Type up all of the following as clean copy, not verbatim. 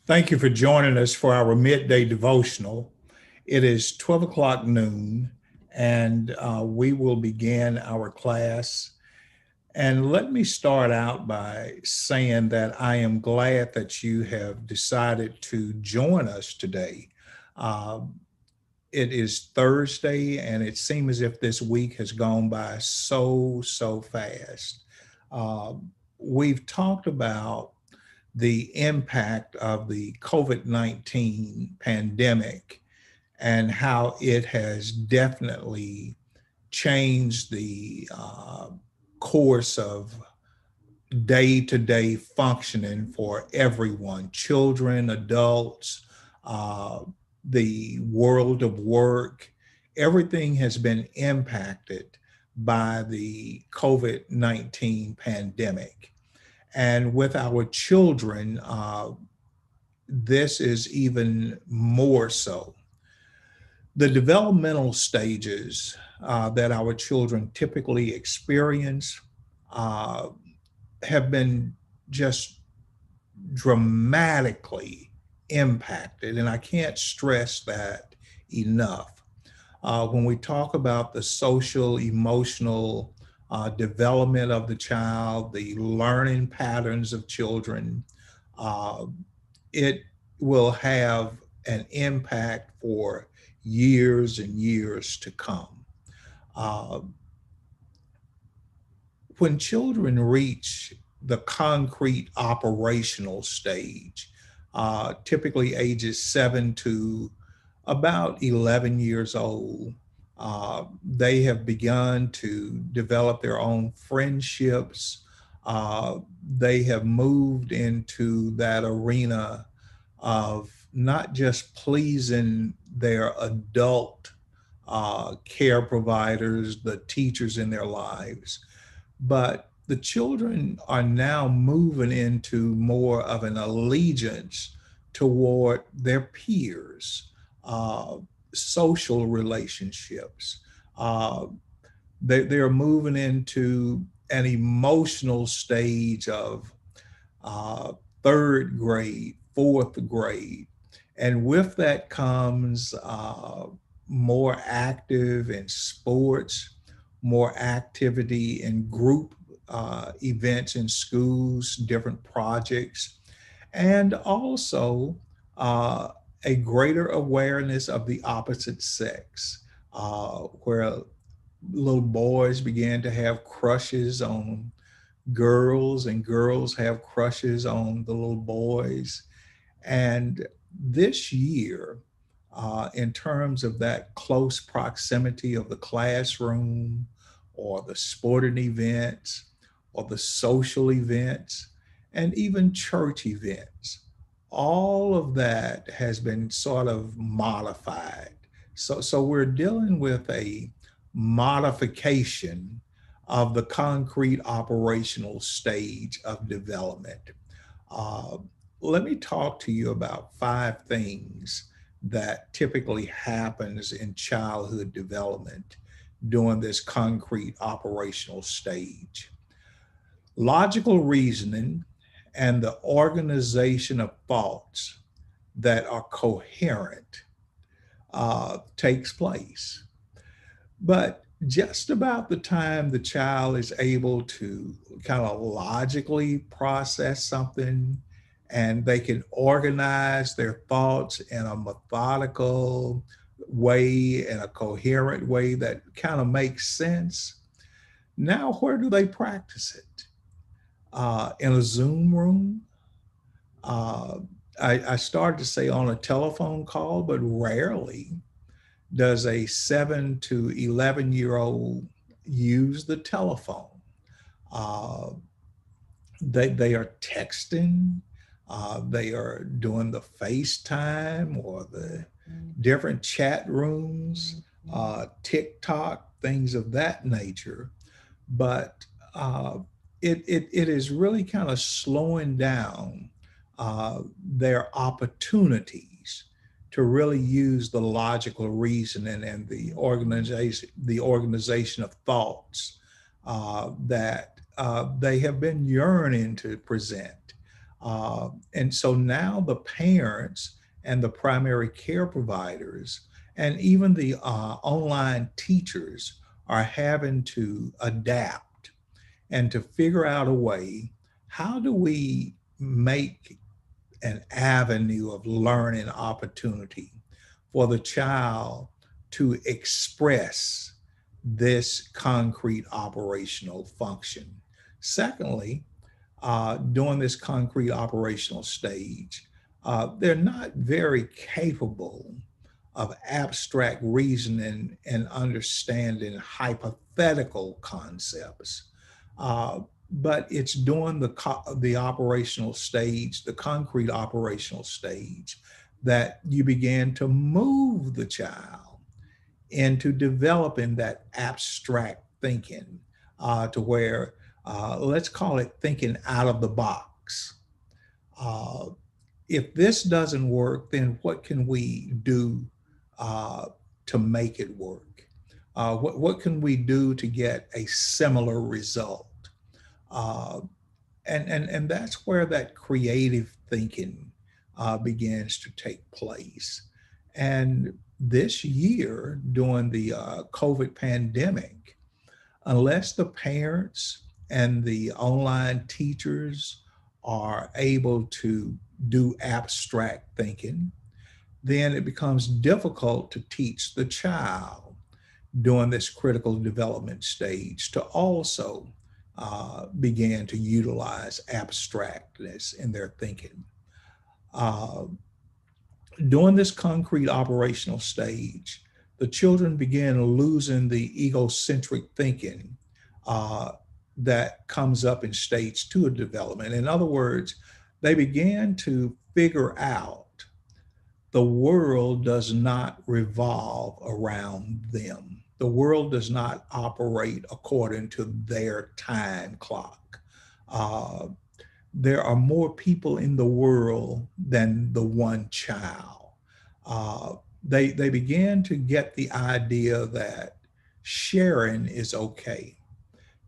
Thank you for joining us for our midday devotional. It is 12 o'clock noon, and we will begin our class. And let me start out by saying that I am glad that you have decided to join us today. Uh, it is Thursday, and it seems as if this week has gone by so fast. Uh, we've talked about the impact of the COVID 19 pandemic and how it has definitely changed the course of day to day functioning for everyone, children, adults, uh, the world of work. Everything has been impacted by the COVID 19 pandemic. And with our children, this is even more so. The developmental stages that our children typically experience uh, have been just dramatically impacted. And I can't stress that enough. When we talk about the social, emotional development of the child, the learning patterns of children, uh, it will have an impact for years and years to come. Uh, when children reach the concrete operational stage, typically ages 7 to about 11 years old, they have begun to develop their own friendships. They have moved into that arena of not just pleasing their adult care providers, the teachers in their lives, but the children are now moving into more of an allegiance toward their peers, uh, social relationships. Uh, they're moving into an emotional stage of uh, third grade, fourth grade. And with that comes more active in sports, more activity in group events in schools, different projects, and also uh, a greater awareness of the opposite sex, where little boys began to have crushes on girls and girls have crushes on the little boys. And this year, in terms of that close proximity of the classroom or the sporting events or the social events and even church events, all of that has been sort of modified. So we're dealing with a modification of the concrete operational stage of development. Uh, Let me talk to you about 5 things that typically happens in childhood development during this concrete operational stage. Logical reasoning and the organization of thoughts that are coherent takes place. But just about the time the child is able to kind of logically process something and they can organize their thoughts in a methodical way, in a coherent way that kind of makes sense, now where do they practice it? In a Zoom room? Uh, I started to say on a telephone call, but rarely does a 7 to 11-year-old use the telephone. Uh, they are texting, they are doing the FaceTime or the different chat rooms, TikTok, things of that nature. But it is really kind of slowing down their opportunities to really use the logical reasoning and the organization of thoughts that they have been yearning to present. And so now the parents and the primary care providers and even the online teachers are having to adapt and to figure out a way, how do we make an avenue of learning opportunity for the child to express this concrete operational function. Secondly, during this concrete operational stage, they're not very capable of abstract reasoning and understanding hypothetical concepts. Uh, but it's during the operational stage, the concrete operational stage, that you begin to move the child into developing that abstract thinking to where, let's call it thinking out of the box. Uh, if this doesn't work, then what can we do uh, to make it work? What can we do to get a similar result? Uh, and that's where that creative thinking begins to take place. And this year, during the COVID pandemic, unless the parents and the online teachers are able to do abstract thinking, then it becomes difficult to teach the child during this critical development stage to also begin to utilize abstractness in their thinking. Uh, During this concrete operational stage, the children begin losing the egocentric thinking uh, that comes up in stage two of development. In other words, they began to figure out the world does not revolve around them. The world does not operate according to their time clock. Uh, there are more people in the world than the one child. Uh, they began to get the idea that sharing is okay.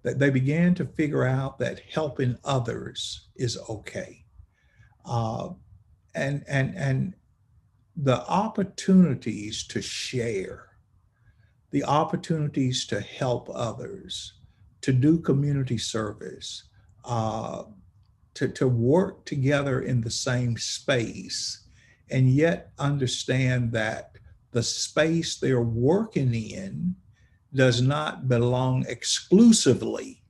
That they began to figure out that helping others is okay. Uh, and the opportunities to share, the opportunities to help others, to do community service, uh, to work together in the same space, and yet understand that the space they're working in does not belong exclusively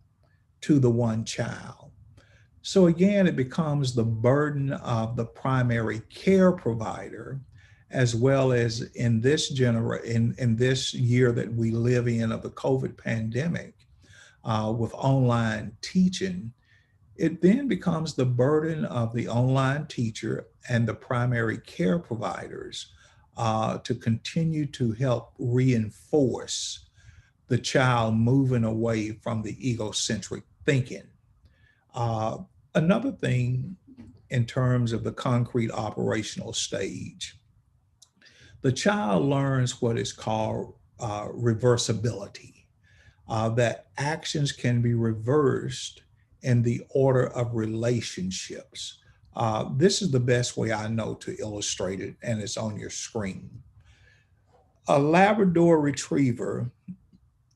to the one child. So again, it becomes the burden of the primary care provider, as well as in this year that we live in of the COVID pandemic, with online teaching. It then becomes the burden of the online teacher and the primary care providers to continue to help reinforce the child moving away from the egocentric thinking. Uh, Another thing in terms of the concrete operational stage, the child learns what is called reversibility, that actions can be reversed in the order of relationships. This is the best way I know to illustrate it, and it's on your screen. A Labrador retriever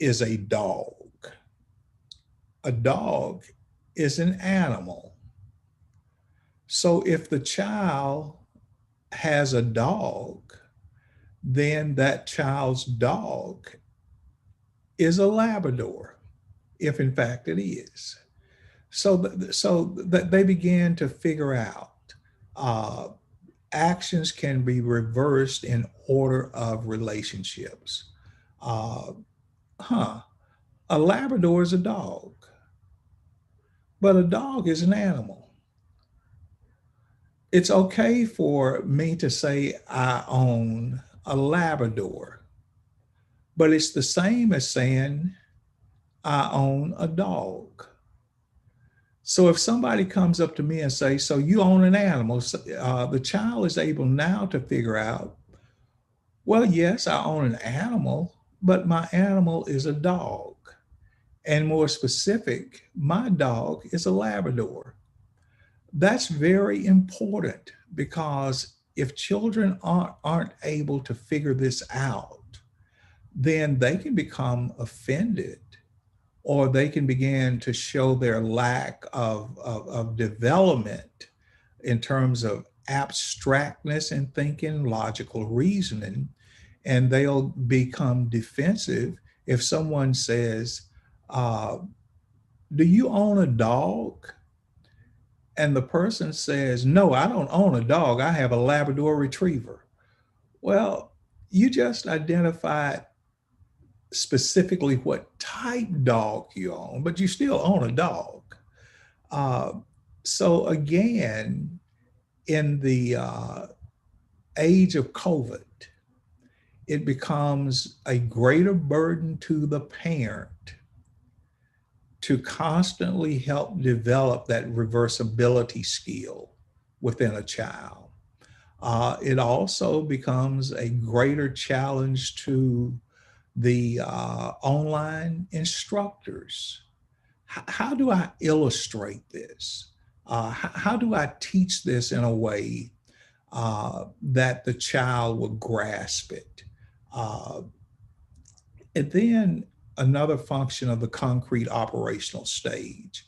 is a dog. A dog is an animal. So if the child has a dog, then that child's dog is a Labrador, if in fact it is. So that they began to figure out uh, actions can be reversed in order of relationships. Uh, huh, a Labrador is a dog, but a dog is an animal. It's okay for me to say I own a Labrador, but it's the same as saying I own a dog. So if somebody comes up to me and say, "So you own an animal," the child is able now to figure out, well, yes, I own an animal, but my animal is a dog. And more specific, my dog is a Labrador. That's very important because if children aren't able to figure this out, then they can become offended or they can begin to show their lack of development in terms of abstractness in thinking, logical reasoning, and they'll become defensive if someone says, uh, do you own a dog? And the person says, no, I don't own a dog. I have a Labrador retriever. Well, you just identified specifically what type dog you own, but you still own a dog. Uh, so again, in the age of COVID, it becomes a greater burden to the parent to constantly help develop that reversibility skill within a child. It also becomes a greater challenge to the online instructors. How do I illustrate this? How do I teach this in a way that the child will grasp it? Uh, and then another function of the concrete operational stage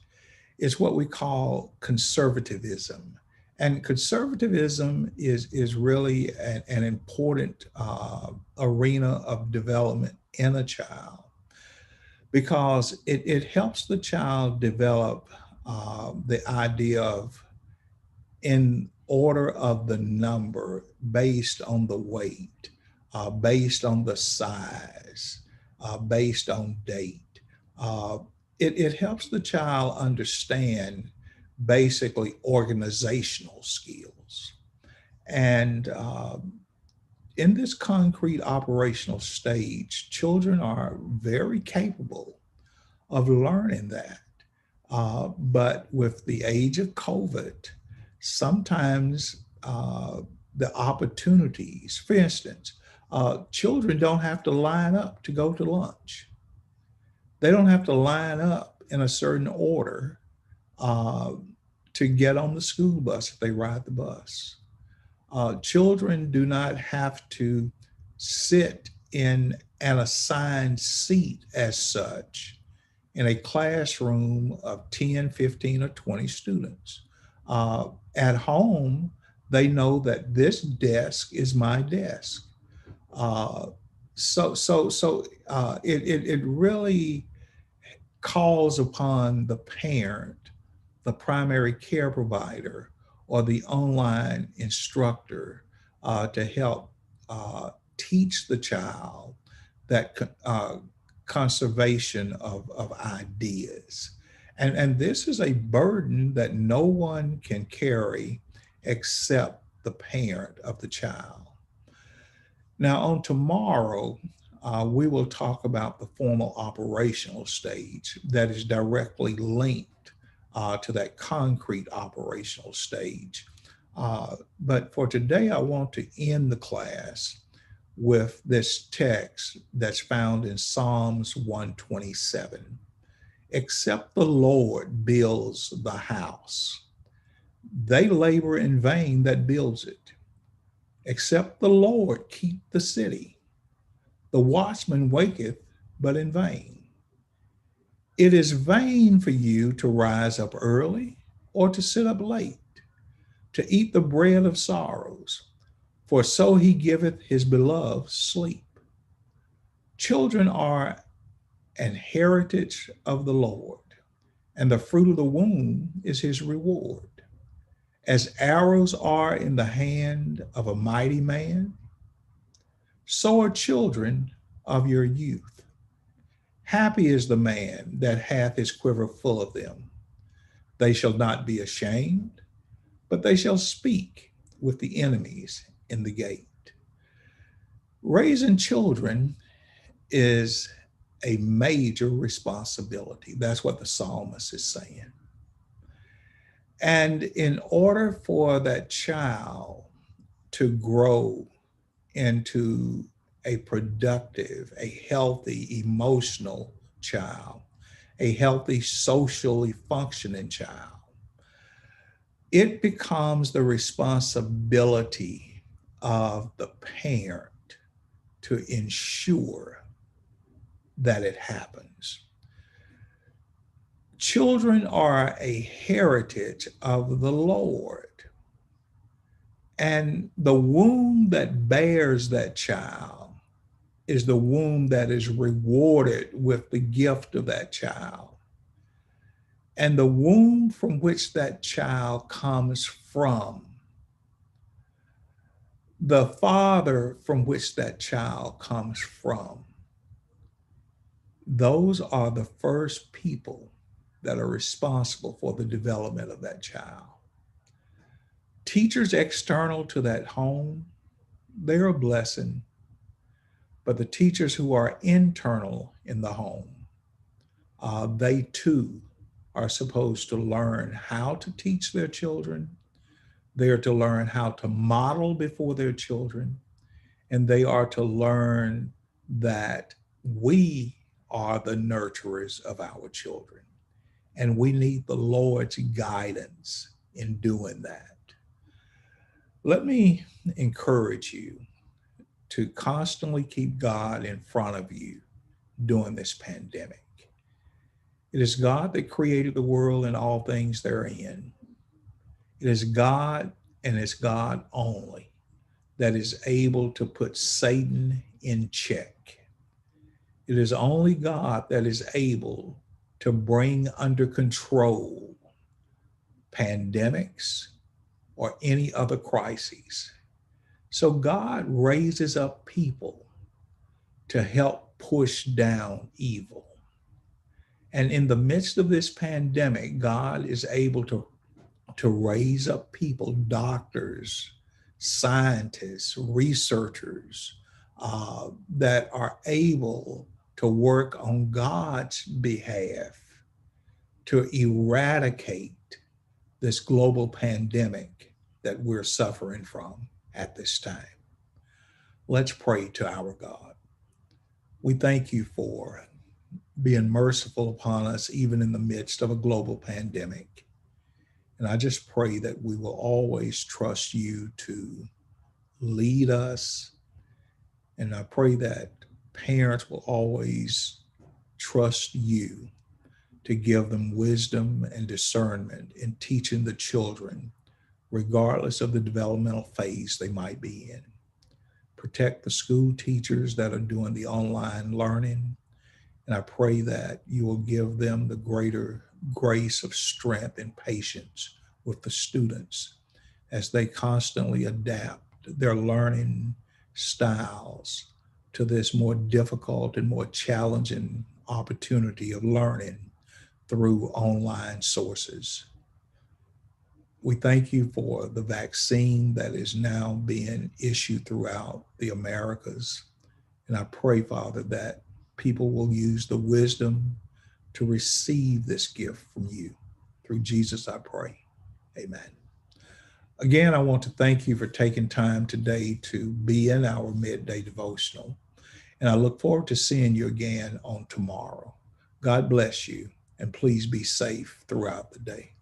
is what we call conservatism. And conservatism is really an important arena of development in a child because it helps the child develop the idea of in order of the number based on the weight, based on the size, based on date. Uh, it helps the child understand basically organizational skills. And in this concrete operational stage, children are very capable of learning that. But with the age of COVID, sometimes the opportunities, for instance, children don't have to line up to go to lunch. They don't have to line up in a certain order uh, to get on the school bus if they ride the bus. Children do not have to sit in an assigned seat as such in a classroom of 10, 15, or 20 students. At home, they know that this desk is my desk. Uh, it really calls upon the parent, the primary care provider, or the online instructor to help teach the child that conservation of ideas. And this is a burden that no one can carry except the parent of the child. Now, on tomorrow, we will talk about the formal operational stage that is directly linked to that concrete operational stage. But for today, I want to end the class with this text that's found in Psalms 127. Except the Lord builds the house, they labor in vain that builds it. Except the Lord keep the city, the watchman waketh, but in vain. It is vain for you to rise up early or to sit up late, to eat the bread of sorrows, for so he giveth his beloved sleep. Children are an heritage of the Lord, and the fruit of the womb is his reward. As arrows are in the hand of a mighty man, so are children of your youth. Happy is the man that hath his quiver full of them. They shall not be ashamed, but they shall speak with the enemies in the gate. Raising children is a major responsibility. That's what the psalmist is saying. And in order for that child to grow into a productive, a healthy, emotional child, a healthy, socially functioning child, it becomes the responsibility of the parent to ensure that it happens. Children are a heritage of the Lord. And the womb that bears that child is the womb that is rewarded with the gift of that child. And the womb from which that child comes from, the father from which that child comes from, those are the first people that are responsible for the development of that child. Teachers external to that home, they're a blessing, but the teachers who are internal in the home, they too are supposed to learn how to teach their children. They are to learn how to model before their children, and they are to learn that we are the nurturers of our children, and we need the Lord's guidance in doing that. Let me encourage you to constantly keep God in front of you during this pandemic. It is God that created the world and all things therein. It is God, and it's God only, that is able to put Satan in check. It is only God that is able to bring under control pandemics or any other crises. So God raises up people to help push down evil. And in the midst of this pandemic, God is able to raise up people, doctors, scientists, researchers, that are able to work on God's behalf to eradicate this global pandemic that we're suffering from at this time. Let's pray to our God. We thank you for being merciful upon us, even in the midst of a global pandemic. And I just pray that we will always trust you to lead us. And I pray that parents will always trust you to give them wisdom and discernment in teaching the children, regardless of the developmental phase they might be in. Protect the school teachers that are doing the online learning. And I pray that you will give them the greater grace of strength and patience with the students as they constantly adapt their learning styles to this more difficult and more challenging opportunity of learning through online sources. We thank you for the vaccine that is now being issued throughout the Americas. And I pray, Father, that people will use the wisdom to receive this gift from you. Through Jesus, I pray. Amen. Again, I want to thank you for taking time today to be in our midday devotional. And I look forward to seeing you again on tomorrow. God bless you, and please be safe throughout the day.